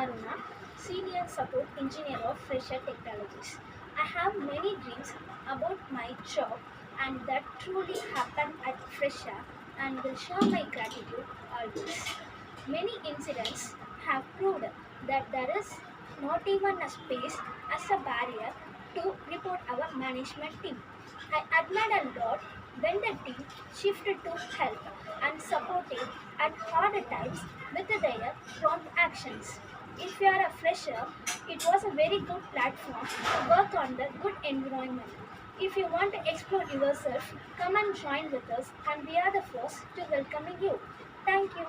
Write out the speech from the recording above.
Aruna, Senior Support Engineer of Fresa Technologies. I have many dreams about my job and that truly happened at Fresa and will share my gratitude always. Many incidents have proved that there is not even a space as a barrier to report our management team. I admired a lot when the team shifted to help and supported at harder times with their prompt actions. If you are a fresher, it was a very good platform to work on the good environment. If you want to explore yourself, come and join with us and we are the first to welcoming you. Thank you.